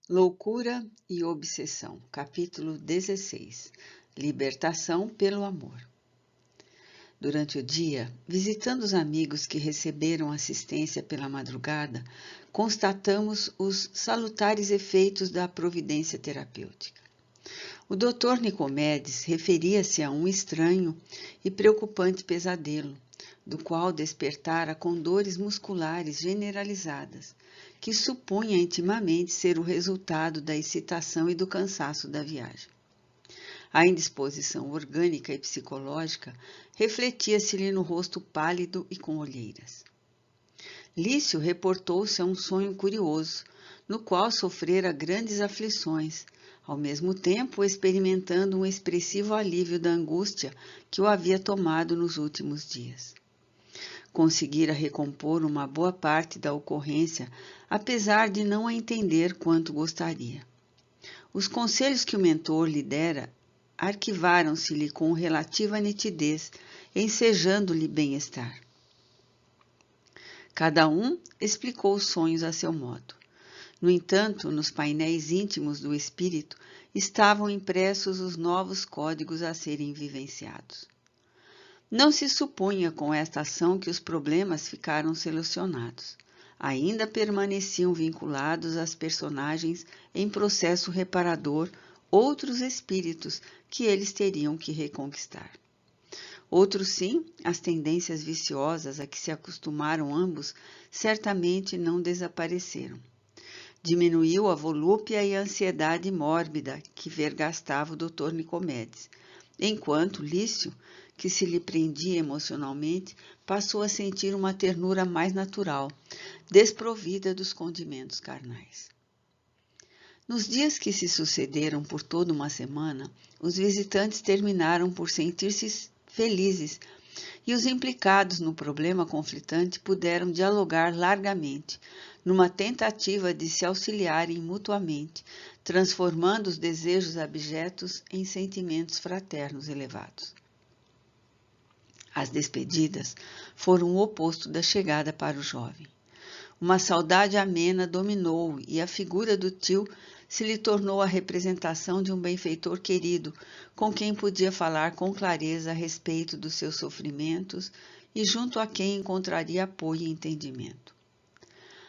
Loucura e Obsessão, capítulo 16. Libertação pelo amor. Durante o dia, visitando os amigos que receberam assistência pela madrugada, constatamos os salutares efeitos da providência terapêutica. O Dr. Nicomedes referia-se a um estranho e preocupante pesadelo, do qual despertara com dores musculares generalizadas, que supunha intimamente ser o resultado da excitação e do cansaço da viagem. A indisposição orgânica e psicológica refletia-se-lhe no rosto pálido e com olheiras. Lício reportou-se a um sonho curioso, no qual sofrera grandes aflições, ao mesmo tempo experimentando um expressivo alívio da angústia que o havia tomado nos últimos dias. Conseguira recompor uma boa parte da ocorrência, apesar de não a entender quanto gostaria. Os conselhos que o mentor lhe dera arquivaram-se-lhe com relativa nitidez, ensejando-lhe bem-estar. Cada um explicou os sonhos a seu modo. No entanto, nos painéis íntimos do espírito estavam impressos os novos códigos a serem vivenciados. Não se supunha com esta ação que os problemas ficaram solucionados. Ainda permaneciam vinculados às personagens em processo reparador outros espíritos que eles teriam que reconquistar. Outros sim, as tendências viciosas a que se acostumaram ambos certamente não desapareceram. Diminuiu a volúpia e a ansiedade mórbida que vergastava o Dr. Nicomedes, enquanto Lício, que se lhe prendia emocionalmente, passou a sentir uma ternura mais natural, desprovida dos condimentos carnais. Nos dias que se sucederam por toda uma semana, os visitantes terminaram por sentir-se felizes e os implicados no problema conflitante puderam dialogar largamente, numa tentativa de se auxiliarem mutuamente, transformando os desejos abjetos em sentimentos fraternos elevados. As despedidas foram o oposto da chegada para o jovem. Uma saudade amena dominou-o e a figura do tio se lhe tornou a representação de um benfeitor querido, com quem podia falar com clareza a respeito dos seus sofrimentos e junto a quem encontraria apoio e entendimento.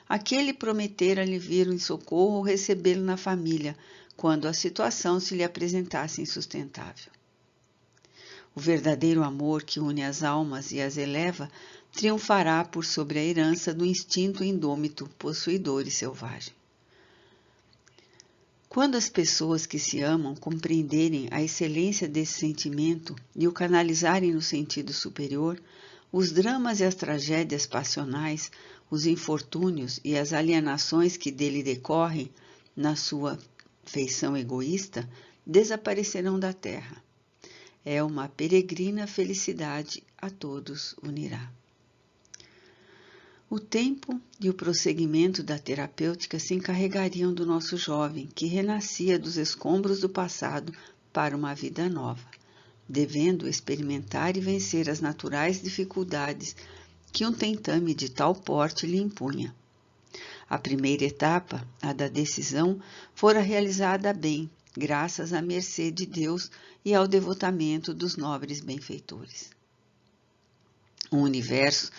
Aquele prometera-lhe vir em socorro ou recebê-lo na família, quando a situação se lhe apresentasse insustentável. O verdadeiro amor que une as almas e as eleva triunfará por sobre a herança do instinto indômito, possuidor e selvagem. Quando as pessoas que se amam compreenderem a excelência desse sentimento e o canalizarem no sentido superior, os dramas e as tragédias passionais, os infortúnios e as alienações que dele decorrem na sua feição egoísta desaparecerão da terra. É uma peregrina felicidade a todos unirá. O tempo e o prosseguimento da terapêutica se encarregariam do nosso jovem, que renascia dos escombros do passado para uma vida nova, devendo experimentar e vencer as naturais dificuldades que um tentame de tal porte lhe impunha. A primeira etapa, a da decisão, fora realizada bem, graças à mercê de Deus e ao devotamento dos nobres benfeitores. Um universo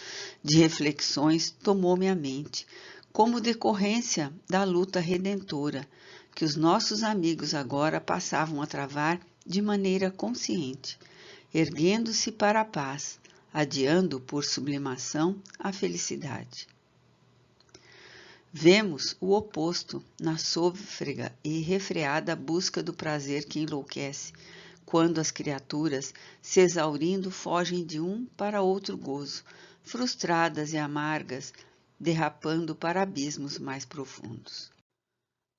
de reflexões tomou-me a mente, como decorrência da luta redentora que os nossos amigos agora passavam a travar de maneira consciente, erguendo-se para a paz, adiando por sublimação a felicidade. Vemos o oposto na sôfrega e refreada busca do prazer que enlouquece, quando as criaturas, se exaurindo, fogem de um para outro gozo, frustradas e amargas, derrapando para abismos mais profundos.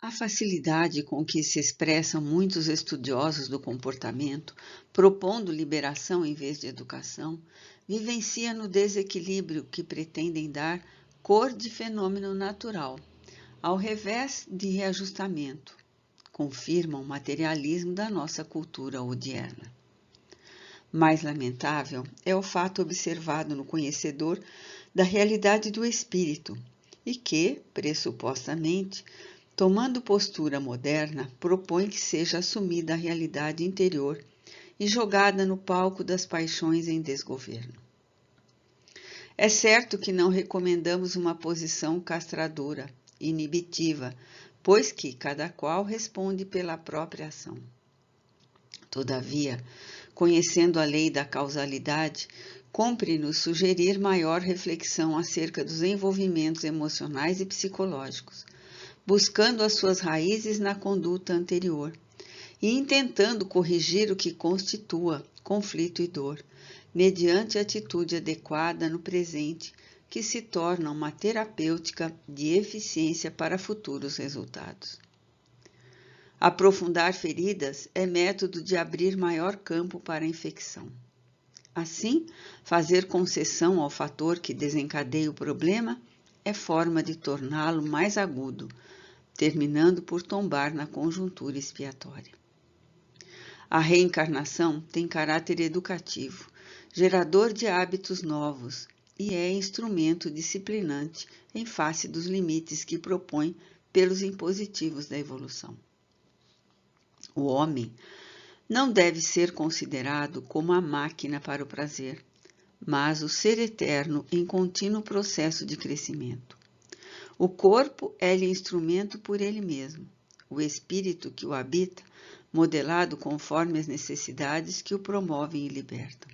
A facilidade com que se expressam muitos estudiosos do comportamento, propondo liberação em vez de educação, vivencia no desequilíbrio que pretendem dar cor de fenômeno natural, ao revés de reajustamento, confirmam o materialismo da nossa cultura odierna. Mais lamentável é o fato observado no conhecedor da realidade do espírito e que, pressupostamente, Tomando postura moderna, propõe que seja assumida a realidade interior e jogada no palco das paixões em desgoverno. É certo que não recomendamos uma posição castradora, inibitiva, pois que cada qual responde pela própria ação. Todavia, conhecendo a lei da causalidade, cumpre-nos sugerir maior reflexão acerca dos envolvimentos emocionais e psicológicos, buscando as suas raízes na conduta anterior e intentando corrigir o que constitua conflito e dor, mediante atitude adequada no presente, que se torna uma terapêutica de eficiência para futuros resultados. Aprofundar feridas é método de abrir maior campo para a infecção. Assim, fazer concessão ao fator que desencadeia o problema é forma de torná-lo mais agudo, terminando por tombar na conjuntura expiatória. A reencarnação tem caráter educativo, gerador de hábitos novos e é instrumento disciplinante em face dos limites que propõe pelos impositivos da evolução. O homem não deve ser considerado como a máquina para o prazer, mas o ser eterno em contínuo processo de crescimento. O corpo é-lhe instrumento por ele mesmo, o espírito que o habita, modelado conforme as necessidades que o promovem e libertam.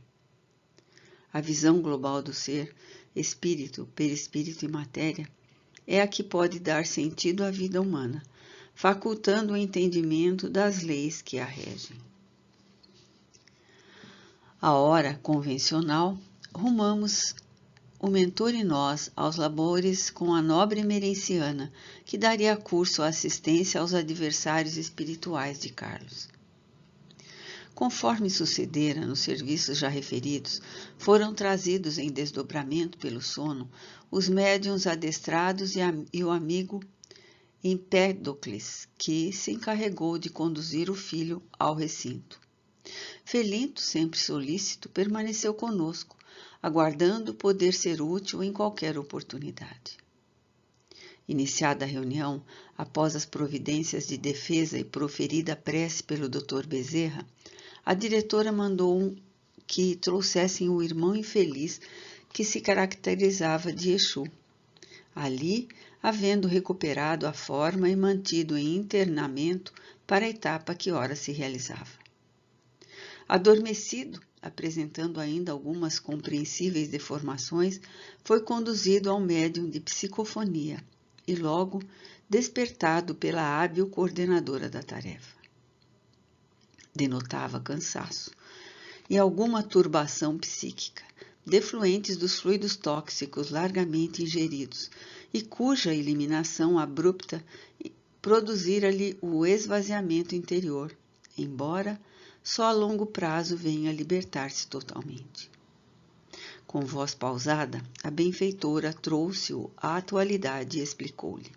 A visão global do ser, espírito, perispírito e matéria, é a que pode dar sentido à vida humana, facultando o entendimento das leis que a regem. A hora convencional, rumamos o mentor e nós aos labores com a nobre merenciana, que daria curso à assistência aos adversários espirituais de Carlos. Conforme sucedera nos serviços já referidos, foram trazidos em desdobramento pelo sono os médiuns adestrados e o amigo Empédocles, que se encarregou de conduzir o filho ao recinto. Felinto, sempre solícito, permaneceu conosco, aguardando poder ser útil em qualquer oportunidade. Iniciada a reunião, após as providências de defesa e proferida a prece pelo Dr. Bezerra, a diretora mandou que trouxessem o irmão infeliz que se caracterizava de Exu. Ali, havendo recuperado a forma e mantido em internamento para a etapa que ora se realizava. Adormecido, apresentando ainda algumas compreensíveis deformações, foi conduzido ao médium de psicofonia e logo despertado pela hábil coordenadora da tarefa. Denotava cansaço e alguma turbação psíquica, defluentes dos fluidos tóxicos largamente ingeridos e cuja eliminação abrupta produzira-lhe o esvaziamento interior, embora só a longo prazo venha a libertar-se totalmente. Com voz pausada, a benfeitora trouxe-o à atualidade e explicou-lhe.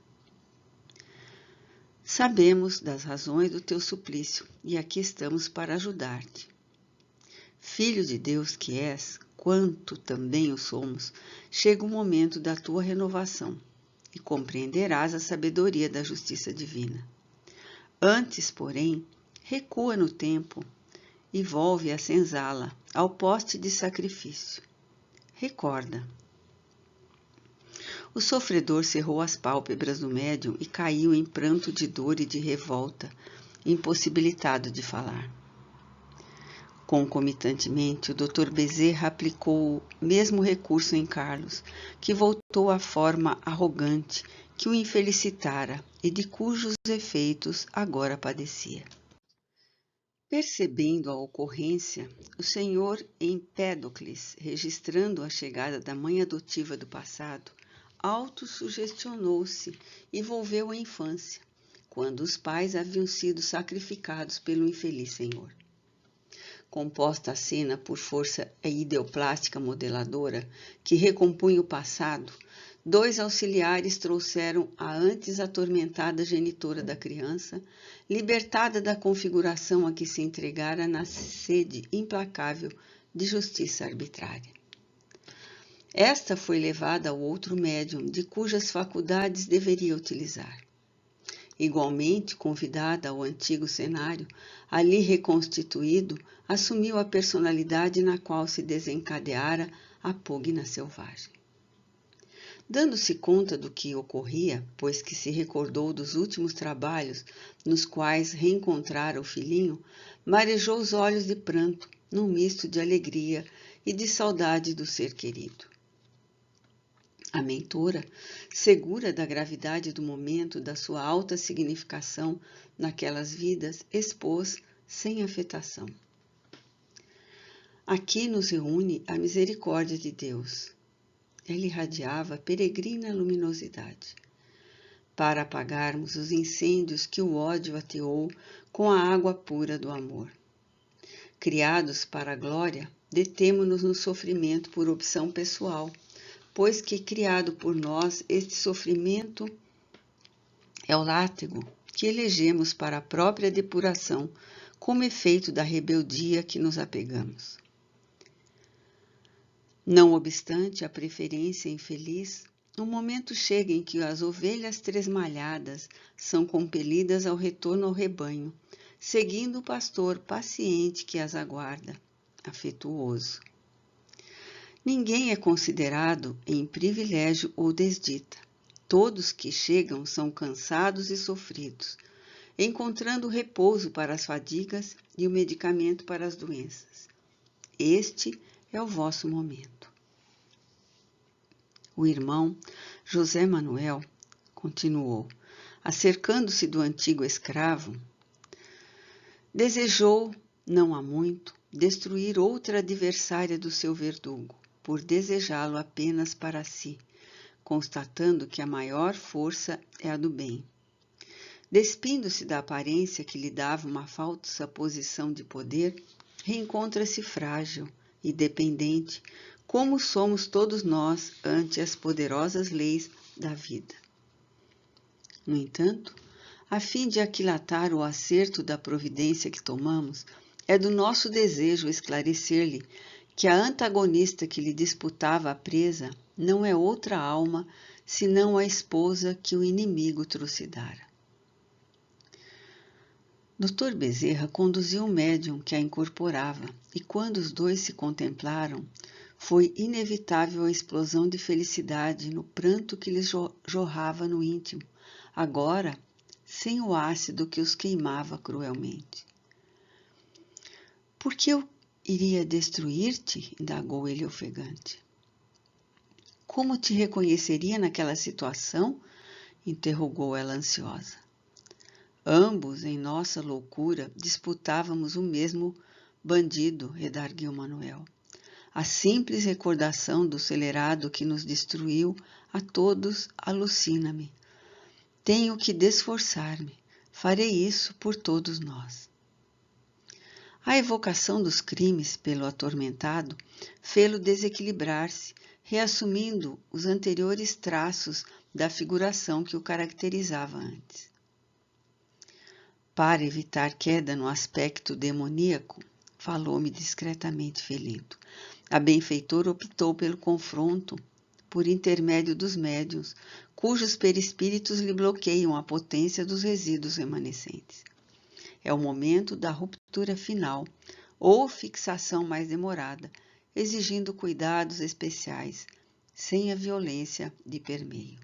Sabemos das razões do teu suplício e aqui estamos para ajudar-te. Filho de Deus que és, quanto também o somos, chega o momento da tua renovação e compreenderás a sabedoria da justiça divina. Antes, porém, recua no tempo e volve a senzala ao poste de sacrifício. Recorda. O sofredor cerrou as pálpebras do médium e caiu em pranto de dor e de revolta, impossibilitado de falar. Concomitantemente, o Dr. Bezerra aplicou o mesmo recurso em Carlos, que voltou à forma arrogante que o infelicitara e de cujos efeitos agora padecia. Percebendo a ocorrência, o senhor Empédocles, registrando a chegada da mãe adotiva do passado, autossugestionou-se e volveu à infância, quando os pais haviam sido sacrificados pelo infeliz senhor. Composta a cena por força ideoplástica modeladora que recompunha o passado, 2 auxiliares trouxeram a antes atormentada genitora da criança, libertada da configuração a que se entregara na sede implacável de justiça arbitrária. Esta foi levada ao outro médium, de cujas faculdades deveria utilizar. Igualmente convidada ao antigo cenário, ali reconstituído, assumiu a personalidade na qual se desencadeara a pugna selvagem. Dando-se conta do que ocorria, pois que se recordou dos últimos trabalhos nos quais reencontrara o filhinho, marejou os olhos de pranto, num misto de alegria e de saudade do ser querido. A mentora, segura da gravidade do momento, da sua alta significação naquelas vidas, expôs sem afetação. Aqui nos reúne a misericórdia de Deus. Ela irradiava peregrina luminosidade, para apagarmos os incêndios que o ódio ateou com a água pura do amor. Criados para a glória, detemo-nos no sofrimento por opção pessoal, pois que, criado por nós, este sofrimento é o látego que elegemos para a própria depuração, como efeito da rebeldia que nos apegamos. Não obstante a preferência infeliz, o momento chega em que as ovelhas tresmalhadas são compelidas ao retorno ao rebanho, seguindo o pastor paciente que as aguarda, afetuoso. Ninguém é considerado em privilégio ou desdita. Todos que chegam são cansados e sofridos, encontrando repouso para as fadigas e o medicamento para as doenças. Este é o vosso momento. O irmão José Manuel continuou, acercando-se do antigo escravo, desejou, não há muito, destruir outra adversária do seu verdugo, por desejá-lo apenas para si, constatando que a maior força é a do bem. Despindo-se da aparência que lhe dava uma falsa posição de poder, reencontra-se frágil e dependente, como somos todos nós ante as poderosas leis da vida. No entanto, a fim de aquilatar o acerto da providência que tomamos, é do nosso desejo esclarecer-lhe que a antagonista que lhe disputava a presa não é outra alma, senão a esposa que o inimigo trucidara. Dr. Bezerra conduziu o médium que a incorporava, e quando os dois se contemplaram, foi inevitável a explosão de felicidade no pranto que lhes jorrava no íntimo, agora sem o ácido que os queimava cruelmente. — Por que eu iria destruir-te? Indagou ele ofegante. — Como te reconheceria naquela situação? Interrogou ela ansiosa. Ambos, em nossa loucura, disputávamos o mesmo bandido, redarguiu Manuel. A simples recordação do celerado que nos destruiu a todos alucina-me. Tenho que desforçar-me. Farei isso por todos nós. A evocação dos crimes pelo atormentado fê-lo desequilibrar-se, reassumindo os anteriores traços da figuração que o caracterizava antes. Para evitar queda no aspecto demoníaco, falou-me discretamente Felinto. A benfeitora optou pelo confronto por intermédio dos médiuns, cujos perispíritos lhe bloqueiam a potência dos resíduos remanescentes. É o momento da ruptura final, ou fixação mais demorada, exigindo cuidados especiais, sem a violência de permeio.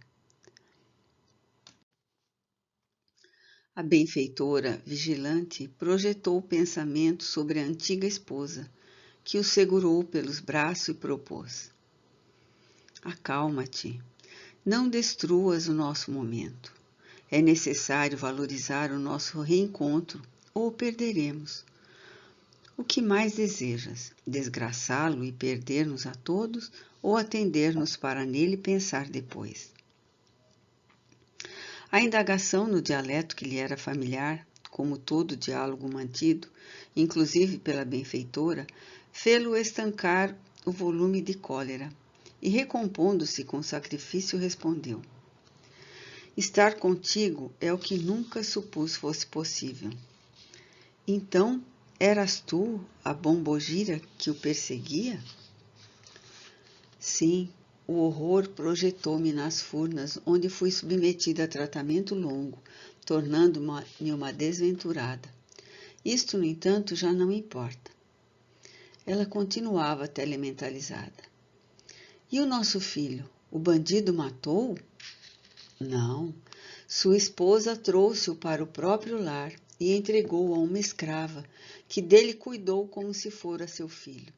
A benfeitora, vigilante, projetou o pensamento sobre a antiga esposa, que o segurou pelos braços e propôs. Acalma-te, não destruas o nosso momento. É necessário valorizar o nosso reencontro ou o perderemos. O que mais desejas? Desgraçá-lo e perder-nos a todos ou atender-nos para nele pensar depois? A indagação no dialeto que lhe era familiar, como todo diálogo mantido, inclusive pela benfeitora, fê-lo estancar o volume de cólera e, recompondo-se com sacrifício, respondeu: Estar contigo é o que nunca supus fosse possível. Então, eras tu a bombogira que o perseguia? Sim, o horror projetou-me nas furnas, onde fui submetida a tratamento longo, tornando-me uma desventurada. Isto, no entanto, já não importa. Ela continuava telementalizada. E o nosso filho? O bandido matou-o? Não. Sua esposa trouxe-o para o próprio lar e entregou-o a uma escrava, que dele cuidou como se fora seu filho.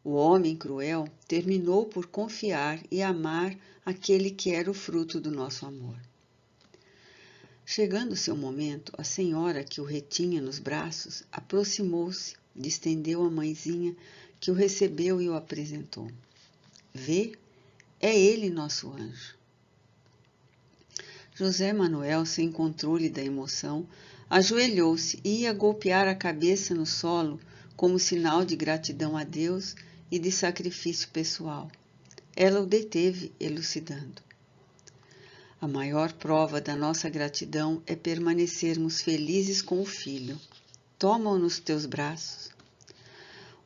O homem cruel terminou por confiar e amar aquele que era o fruto do nosso amor. Chegando seu momento, a senhora que o retinha nos braços aproximou-se, estendeu a mãezinha, que o recebeu e o apresentou. Vê, é ele nosso anjo. José Manuel, sem controle da emoção, ajoelhou-se e ia golpear a cabeça no solo como sinal de gratidão a Deus e de sacrifício pessoal. Ela o deteve, elucidando. A maior prova da nossa gratidão é permanecermos felizes com o filho. Toma-o nos teus braços.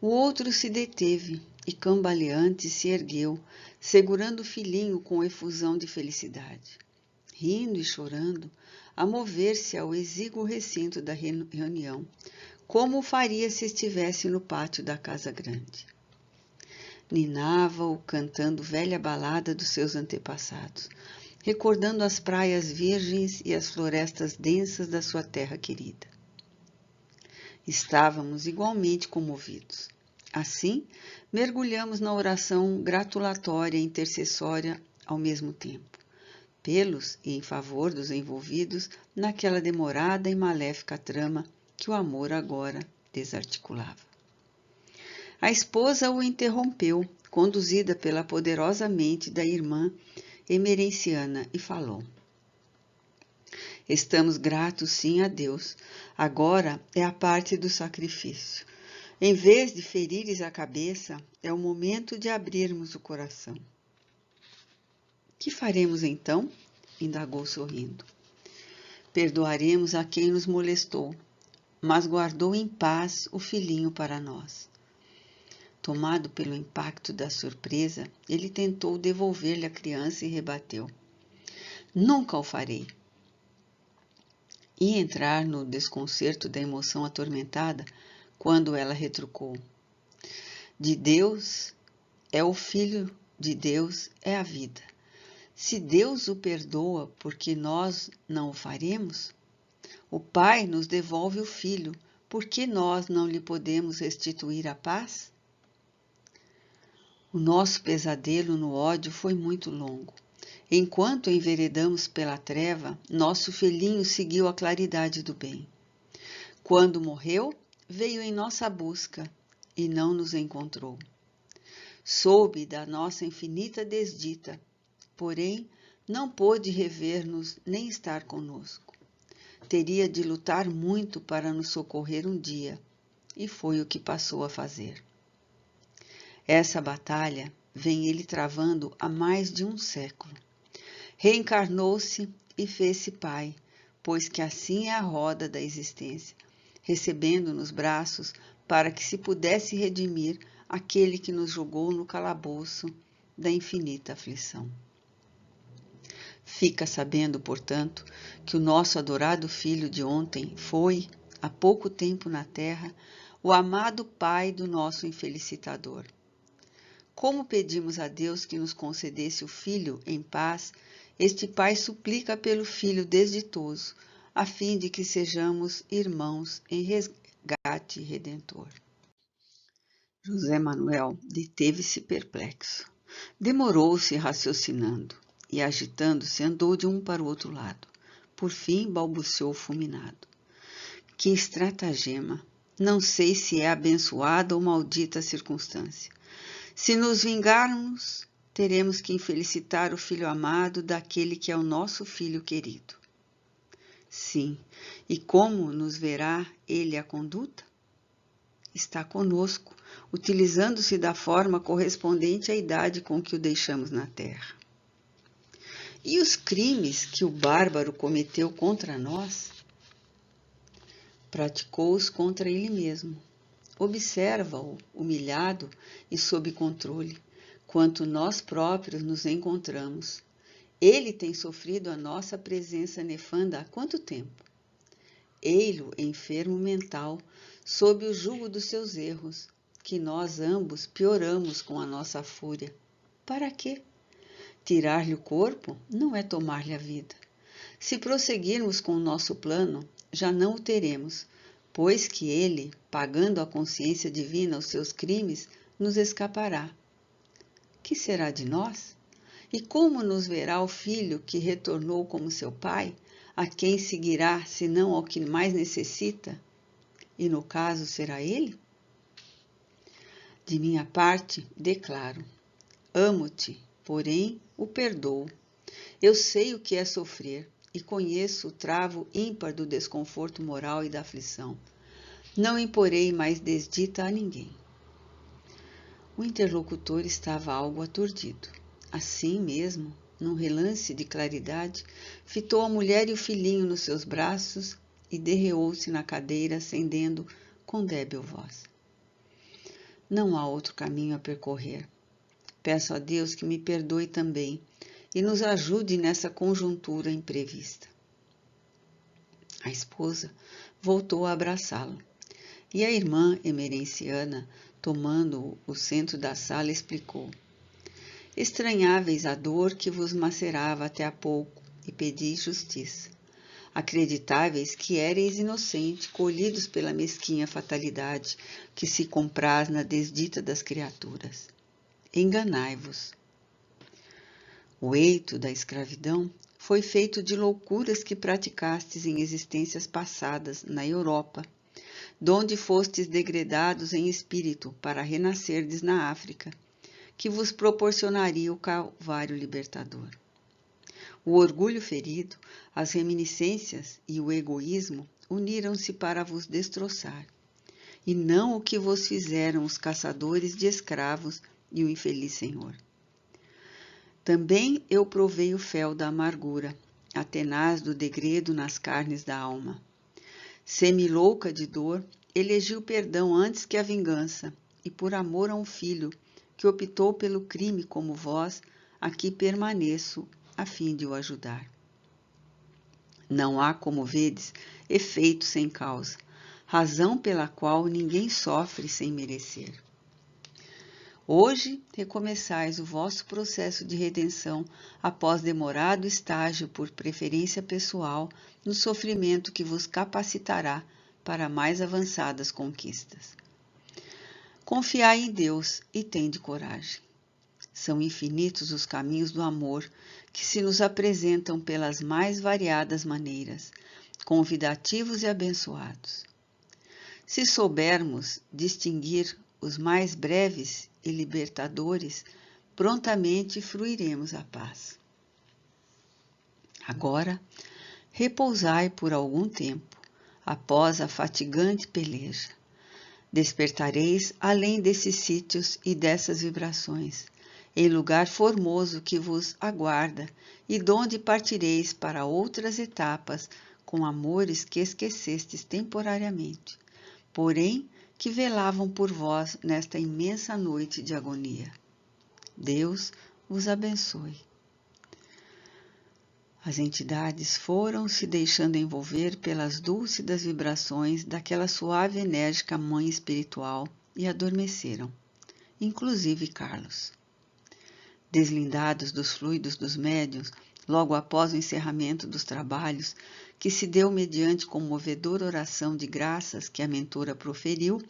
O outro se deteve e, cambaleante, se ergueu, segurando o filhinho com efusão de felicidade. Rindo e chorando, a mover-se ao exíguo recinto da reunião, como o faria se estivesse no pátio da casa grande. Ninava-o cantando velha balada dos seus antepassados, recordando as praias virgens e as florestas densas da sua terra querida. Estávamos igualmente comovidos. Assim, mergulhamos na oração gratulatória e intercessória ao mesmo tempo, pelos e em favor dos envolvidos naquela demorada e maléfica trama que o amor agora desarticulava. A esposa o interrompeu, conduzida pela poderosa mente da irmã emerenciana, e falou: Estamos gratos sim a Deus. Agora é a parte do sacrifício. Em vez de ferires a cabeça, é o momento de abrirmos o coração. Que faremos então? Indagou sorrindo. Perdoaremos a quem nos molestou, mas guardou em paz o filhinho para nós. Tomado pelo impacto da surpresa, ele tentou devolver-lhe a criança e rebateu: Nunca o farei. Ia entrar no desconcerto da emoção atormentada quando ela retrucou: De Deus é o Filho de Deus, é a vida. Se Deus o perdoa, por que nós não o faremos? O Pai nos devolve o Filho, por que nós não lhe podemos restituir a paz? O nosso pesadelo no ódio foi muito longo. Enquanto enveredamos pela treva, nosso filhinho seguiu a claridade do bem. Quando morreu, veio em nossa busca e não nos encontrou. Soube da nossa infinita desdita, porém não pôde rever-nos nem estar conosco. Teria de lutar muito para nos socorrer um dia, e foi o que passou a fazer. Essa batalha vem ele travando há mais de um século. Reencarnou-se e fez-se pai, pois que assim é a roda da existência, recebendo nos braços para que se pudesse redimir aquele que nos jogou no calabouço da infinita aflição. Fica sabendo, portanto, que o nosso adorado filho de ontem foi, há pouco tempo na terra, o amado pai do nosso infelicitador. Como pedimos a Deus que nos concedesse o filho em paz, este pai suplica pelo filho desditoso, a fim de que sejamos irmãos em resgate redentor. José Manuel deteve-se perplexo. Demorou-se raciocinando e, agitando-se, andou de um para o outro lado. Por fim, balbuciou fulminado: Que estratagema! Não sei se é abençoada ou maldita a circunstância. Se nos vingarmos, teremos que infelicitar o filho amado daquele que é o nosso filho querido. Sim, e como nos verá ele a conduta? Está conosco, utilizando-se da forma correspondente à idade com que o deixamos na terra. E os crimes que o bárbaro cometeu contra nós? Praticou-os contra ele mesmo. Observa-o, humilhado e sob controle, quanto nós próprios nos encontramos. Ele tem sofrido a nossa presença nefanda há quanto tempo? Ei-lo enfermo mental, sob o jugo dos seus erros, que nós ambos pioramos com a nossa fúria. Para quê? Tirar-lhe o corpo não é tomar-lhe a vida. Se prosseguirmos com o nosso plano, já não o teremos, pois que ele, pagando à consciência divina os seus crimes, nos escapará. Que será de nós? E como nos verá o filho que retornou como seu pai, a quem seguirá senão ao que mais necessita? E no caso será ele? De minha parte, declaro: amo-te, porém o perdoo. Eu sei o que é sofrer e conheço o travo ímpar do desconforto moral e da aflição. Não imporei mais desdita a ninguém. O interlocutor estava algo aturdido. Assim mesmo, num relance de claridade, fitou a mulher e o filhinho nos seus braços e derreou-se na cadeira, acendendo com débil voz. Não há outro caminho a percorrer. Peço a Deus que me perdoe também e nos ajude nessa conjuntura imprevista. A esposa voltou a abraçá-lo e a irmã emerenciana, tomando o centro da sala, explicou: estranháveis a dor que vos macerava até há pouco e pedis justiça. Acreditáveis que éreis inocente, colhidos pela mesquinha fatalidade que se compraz na desdita das criaturas. Enganai-vos. O eito da escravidão foi feito de loucuras que praticastes em existências passadas na Europa, donde fostes degredados em espírito para renascerdes na África, que vos proporcionaria o Calvário libertador. O orgulho ferido, as reminiscências e o egoísmo uniram-se para vos destroçar, e não o que vos fizeram os caçadores de escravos e o infeliz senhor. Também eu provei o fel da amargura, a tenaz do degredo nas carnes da alma. Semi-louca de dor, elegi o perdão antes que a vingança, e por amor a um filho, que optou pelo crime como vós, aqui permaneço, a fim de o ajudar. Não há, como vedes, efeito sem causa, razão pela qual ninguém sofre sem merecer. Hoje recomeçais o vosso processo de redenção após demorado estágio por preferência pessoal no sofrimento que vos capacitará para mais avançadas conquistas. Confiai em Deus e tende coragem. São infinitos os caminhos do amor que se nos apresentam pelas mais variadas maneiras, convidativos e abençoados. Se soubermos distinguir os mais breves e libertadores, prontamente fruiremos a paz. Agora, repousai por algum tempo, após a fatigante peleja. Despertareis além desses sítios e dessas vibrações, em lugar formoso que vos aguarda e donde partireis para outras etapas com amores que esquecestes temporariamente, porém que velavam por vós nesta imensa noite de agonia. Deus vos abençoe. As entidades foram se deixando envolver pelas dúlcidas vibrações daquela suave e enérgica mãe espiritual e adormeceram, inclusive Carlos. Deslindados dos fluidos dos médiuns, logo após o encerramento dos trabalhos, que se deu mediante comovedora oração de graças que a mentora proferiu,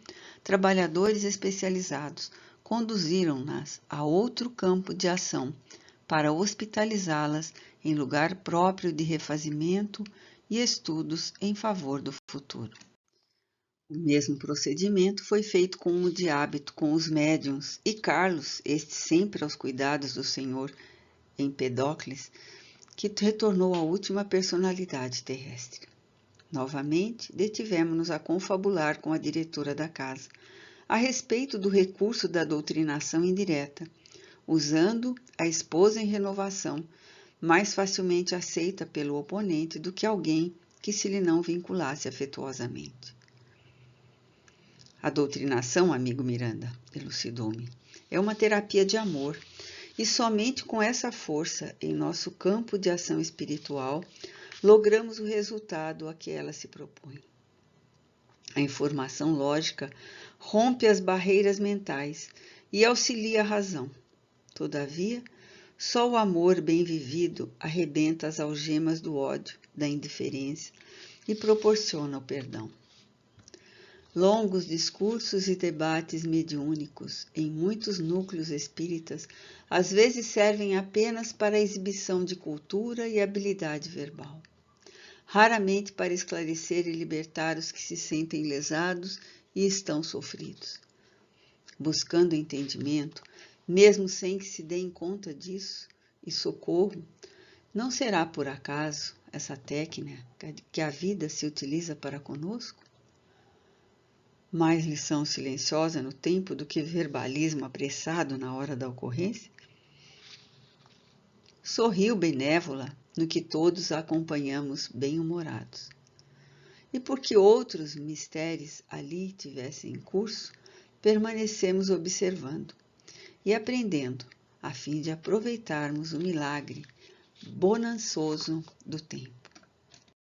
trabalhadores especializados conduziram-nas a outro campo de ação para hospitalizá-las em lugar próprio de refazimento e estudos em favor do futuro. O mesmo procedimento foi feito como de hábito com os médiuns, e Carlos, este sempre aos cuidados do Senhor Empedocles, que retornou à última personalidade terrestre. Novamente, detivemos-nos a confabular com a diretora da casa, a respeito do recurso da doutrinação indireta, usando a esposa em renovação, mais facilmente aceita pelo oponente do que alguém que se lhe não vinculasse afetuosamente. A doutrinação, amigo Miranda, elucidou-me, é uma terapia de amor e somente com essa força em nosso campo de ação espiritual logramos o resultado a que ela se propõe. A informação lógica rompe as barreiras mentais e auxilia a razão. Todavia, só o amor bem vivido arrebenta as algemas do ódio, da indiferença e proporciona o perdão. Longos discursos e debates mediúnicos em muitos núcleos espíritas às vezes servem apenas para a exibição de cultura e habilidade verbal, raramente para esclarecer e libertar os que se sentem lesados e estão sofridos. Buscando entendimento, mesmo sem que se deem conta disso, e socorro, não será por acaso essa técnica que a vida se utiliza para conosco? Mais lição silenciosa no tempo do que verbalismo apressado na hora da ocorrência? Sorriu benévola no que todos a acompanhamos bem-humorados. E porque outros mistérios ali tivessem em curso, permanecemos observando e aprendendo, a fim de aproveitarmos o milagre bonançoso do tempo.